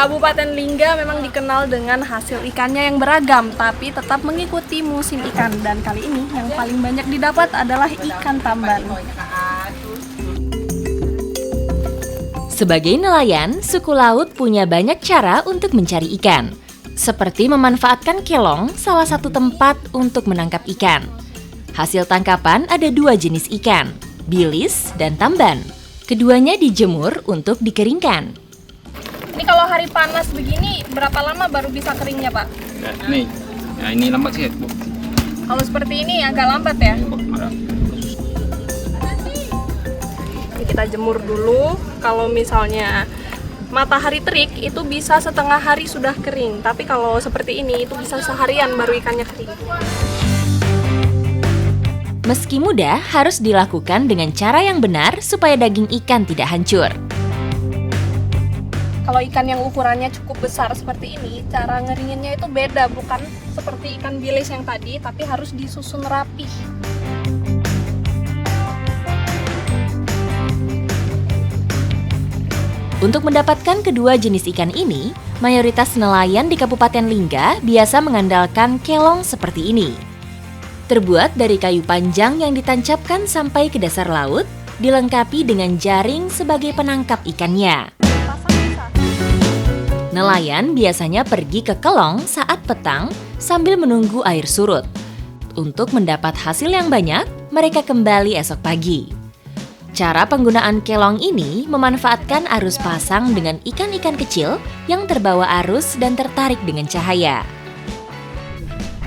Kabupaten Lingga memang dikenal dengan hasil ikannya yang beragam, tapi tetap mengikuti musim ikan. Dan kali ini yang paling banyak didapat adalah ikan tamban. Sebagai nelayan, suku laut punya banyak cara untuk mencari ikan. Seperti memanfaatkan kelong, salah satu tempat untuk menangkap ikan. Hasil tangkapan ada dua jenis ikan, bilis dan tamban. Keduanya dijemur untuk dikeringkan. Ini kalau hari panas begini, berapa lama baru bisa keringnya, Pak? Ini lambat sih, Bu. Kalau seperti ini agak lambat ya? Ini kita jemur dulu. Kalau misalnya matahari terik, itu bisa setengah hari sudah kering. Tapi kalau seperti ini, itu bisa seharian baru ikannya kering. Meski mudah, harus dilakukan dengan cara yang benar supaya daging ikan tidak hancur. Kalau ikan yang ukurannya cukup besar seperti ini, cara ngeringinnya itu beda, bukan seperti ikan bilis yang tadi, tapi harus disusun rapi. Untuk mendapatkan kedua jenis ikan ini, mayoritas nelayan di Kabupaten Lingga biasa mengandalkan kelong seperti ini. Terbuat dari kayu panjang yang ditancapkan sampai ke dasar laut, dilengkapi dengan jaring sebagai penangkap ikannya. Nelayan biasanya pergi ke kelong saat petang sambil menunggu air surut. Untuk mendapat hasil yang banyak, mereka kembali esok pagi. Cara penggunaan kelong ini memanfaatkan arus pasang dengan ikan-ikan kecil yang terbawa arus dan tertarik dengan cahaya.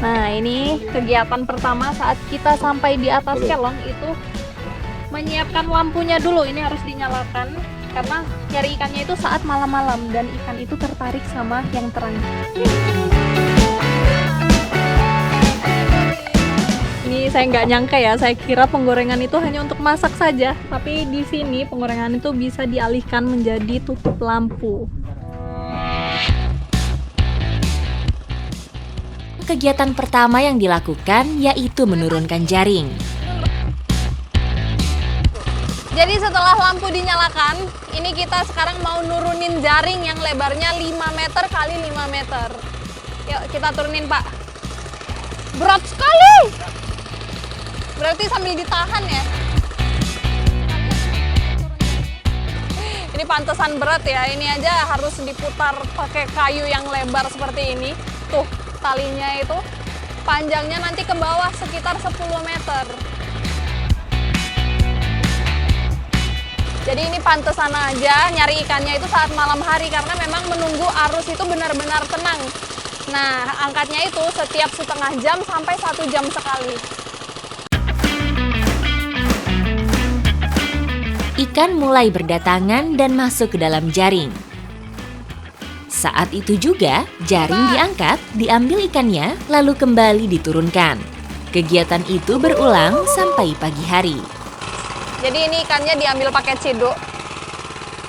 Nah, ini kegiatan pertama saat kita sampai di atas kelong itu menyiapkan lampunya dulu. Ini harus dinyalakan karena nyari ikannya itu saat malam-malam dan ikan itu tertarik sama yang terang. Ini saya nggak nyangka ya, saya kira penggorengan itu hanya untuk masak saja, tapi di sini penggorengan itu bisa dialihkan menjadi tutup lampu. Kegiatan pertama yang dilakukan yaitu menurunkan jaring. Jadi setelah lampu dinyalakan, ini kita sekarang mau nurunin jaring yang lebarnya 5 meter kali 5 meter. Yuk kita turunin, Pak. Berat sekali! Berarti sambil ditahan ya? Ini pantesan berat ya, ini aja harus diputar pakai kayu yang lebar seperti ini. Tuh, talinya itu panjangnya nanti ke bawah sekitar 10 meter. Jadi ini pantesan aja nyari ikannya itu saat malam hari karena memang menunggu arus itu benar-benar tenang. Nah, angkatnya itu setiap setengah jam sampai 1 jam sekali. Ikan mulai berdatangan dan masuk ke dalam jaring. Saat itu juga, jaring diangkat, diambil ikannya, lalu kembali diturunkan. Kegiatan itu berulang sampai pagi hari. Jadi ini ikannya diambil pakai ciduk.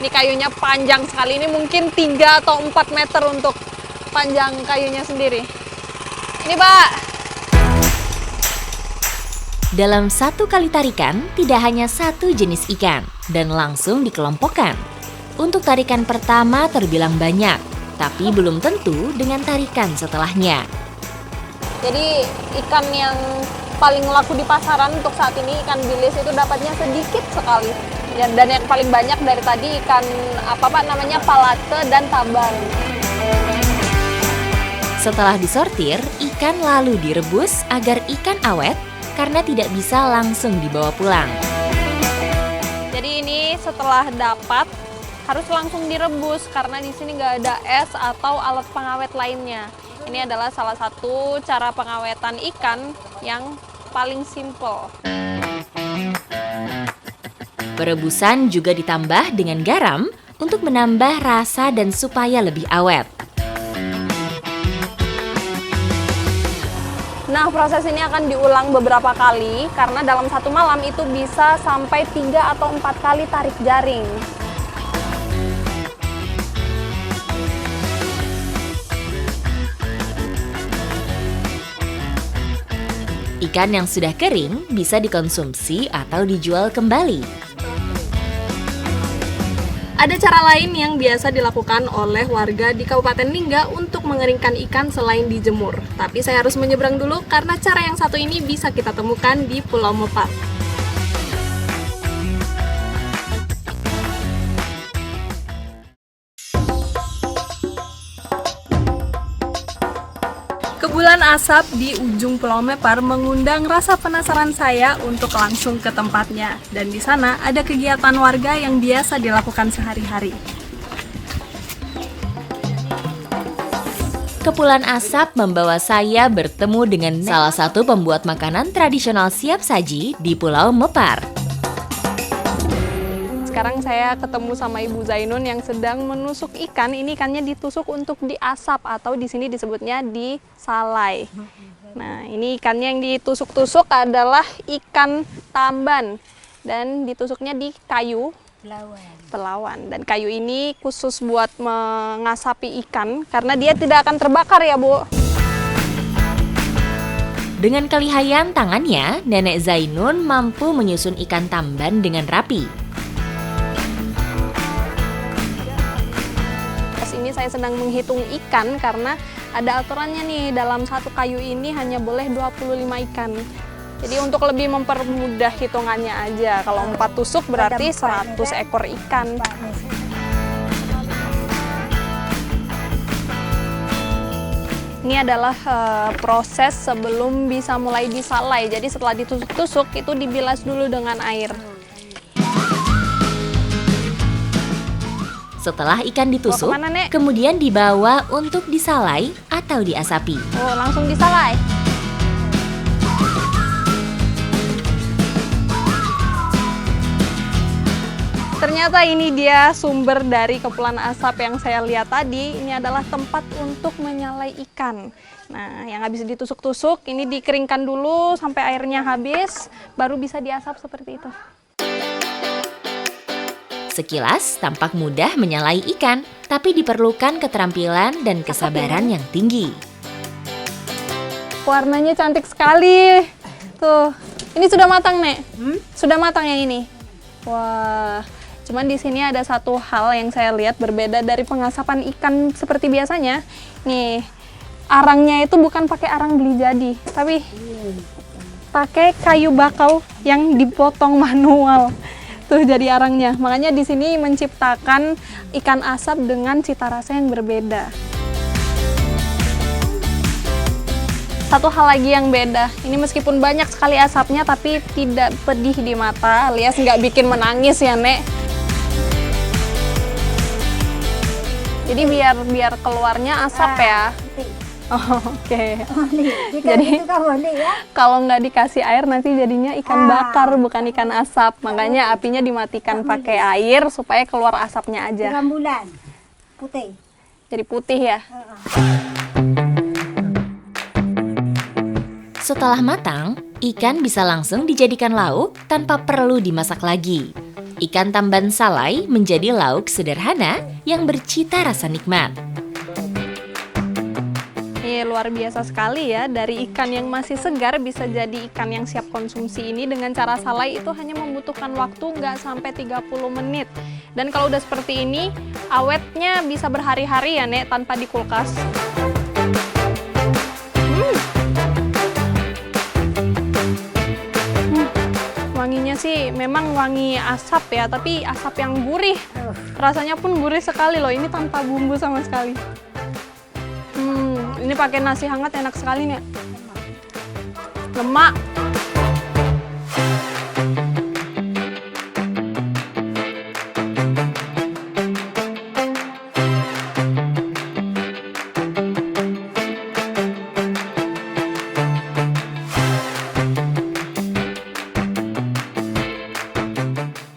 Ini kayunya panjang sekali, ini mungkin 3 atau 4 meter untuk panjang kayunya sendiri. Ini, Pak. Dalam satu kali tarikan, tidak hanya satu jenis ikan, dan langsung dikelompokkan. Untuk tarikan pertama terbilang banyak, tapi belum tentu dengan tarikan setelahnya. Jadi ikan yang paling laku di pasaran untuk saat ini, ikan bilis itu dapatnya sedikit sekali. Dan yang paling banyak dari tadi ikan palate dan tabang. Setelah disortir, ikan lalu direbus agar ikan awet karena tidak bisa langsung dibawa pulang. Jadi ini setelah dapat harus langsung direbus karena di sini nggak ada es atau alat pengawet lainnya. Ini adalah salah satu cara pengawetan ikan yang paling simple. Perebusan juga ditambah dengan garam untuk menambah rasa dan supaya lebih awet. Nah, proses ini akan diulang beberapa kali karena dalam satu malam itu bisa sampai 3 atau 4 kali tarik jaring. Ikan yang sudah kering bisa dikonsumsi atau dijual kembali. Ada cara lain yang biasa dilakukan oleh warga di Kabupaten Lingga untuk mengeringkan ikan selain dijemur. Tapi saya harus menyeberang dulu karena cara yang satu ini bisa kita temukan di Pulau Mepar. Kepulan asap di ujung Pulau Mepar mengundang rasa penasaran saya untuk langsung ke tempatnya. Dan di sana ada kegiatan warga yang biasa dilakukan sehari-hari. Kepulan asap membawa saya bertemu dengan salah satu pembuat makanan tradisional siap saji di Pulau Mepar. Sekarang saya ketemu sama Ibu Zainun yang sedang menusuk ikan. Ini ikannya ditusuk untuk diasap atau di sini disebutnya disalai. Nah, ini ikannya yang ditusuk-tusuk adalah ikan tamban dan ditusuknya di kayu pelawan. Dan kayu ini khusus buat mengasapi ikan karena dia tidak akan terbakar ya, Bu. Dengan kelihayan tangannya, Nenek Zainun mampu menyusun ikan tamban dengan rapi. Ini saya sedang menghitung ikan karena ada aturannya nih, dalam satu kayu ini hanya boleh 25 ikan. Jadi untuk lebih mempermudah hitungannya aja, kalau 4 tusuk berarti 100 ekor ikan. Ini adalah proses sebelum bisa mulai disalai. Jadi setelah ditusuk-tusuk itu dibilas dulu dengan air. Setelah ikan ditusuk, Bawa kemana, Nek? kemudian dibawa untuk disalai atau diasapi. Oh, langsung disalai. Ternyata ini dia sumber dari kepulan asap yang saya lihat tadi. Ini adalah tempat untuk menyalai ikan. Nah, yang habis ditusuk-tusuk, ini dikeringkan dulu sampai airnya habis, baru bisa diasap seperti itu. Sekilas tampak mudah menyalai ikan, tapi diperlukan keterampilan dan kesabaran yang tinggi. Warnanya cantik sekali. Tuh, ini sudah matang, Nek? Sudah matang yang ini? Wah, cuman di sini ada satu hal yang saya lihat berbeda dari pengasapan ikan seperti biasanya. Nih, arangnya itu bukan pakai arang beli jadi, tapi pakai kayu bakau yang dipotong manual. Tuh jadi arangnya. Makanya di sini menciptakan ikan asap dengan cita rasa yang berbeda. Satu hal lagi yang beda, ini meskipun banyak sekali asapnya tapi tidak pedih di mata, alias nggak bikin menangis ya, Nek. Jadi biar keluarnya asap ya. Oh, oke. Jadi kalau nggak dikasih air nanti jadinya ikan bakar bukan ikan asap. Makanya apinya dimatikan pakai air supaya keluar asapnya aja. 3 bulan putih. Jadi putih ya. Setelah matang, ikan bisa langsung dijadikan lauk tanpa perlu dimasak lagi. Ikan tamban salai menjadi lauk sederhana yang bercita rasa nikmat. Luar biasa sekali ya, dari ikan yang masih segar bisa jadi ikan yang siap konsumsi ini dengan cara salai itu hanya membutuhkan waktu nggak sampai 30 menit. Dan kalau udah seperti ini, awetnya bisa berhari-hari ya, Nek, tanpa di kulkas. Wanginya sih memang wangi asap ya, tapi asap yang gurih. Rasanya pun gurih sekali loh, ini tanpa bumbu sama sekali. Ini pakai nasi hangat enak sekali nih. Lemak.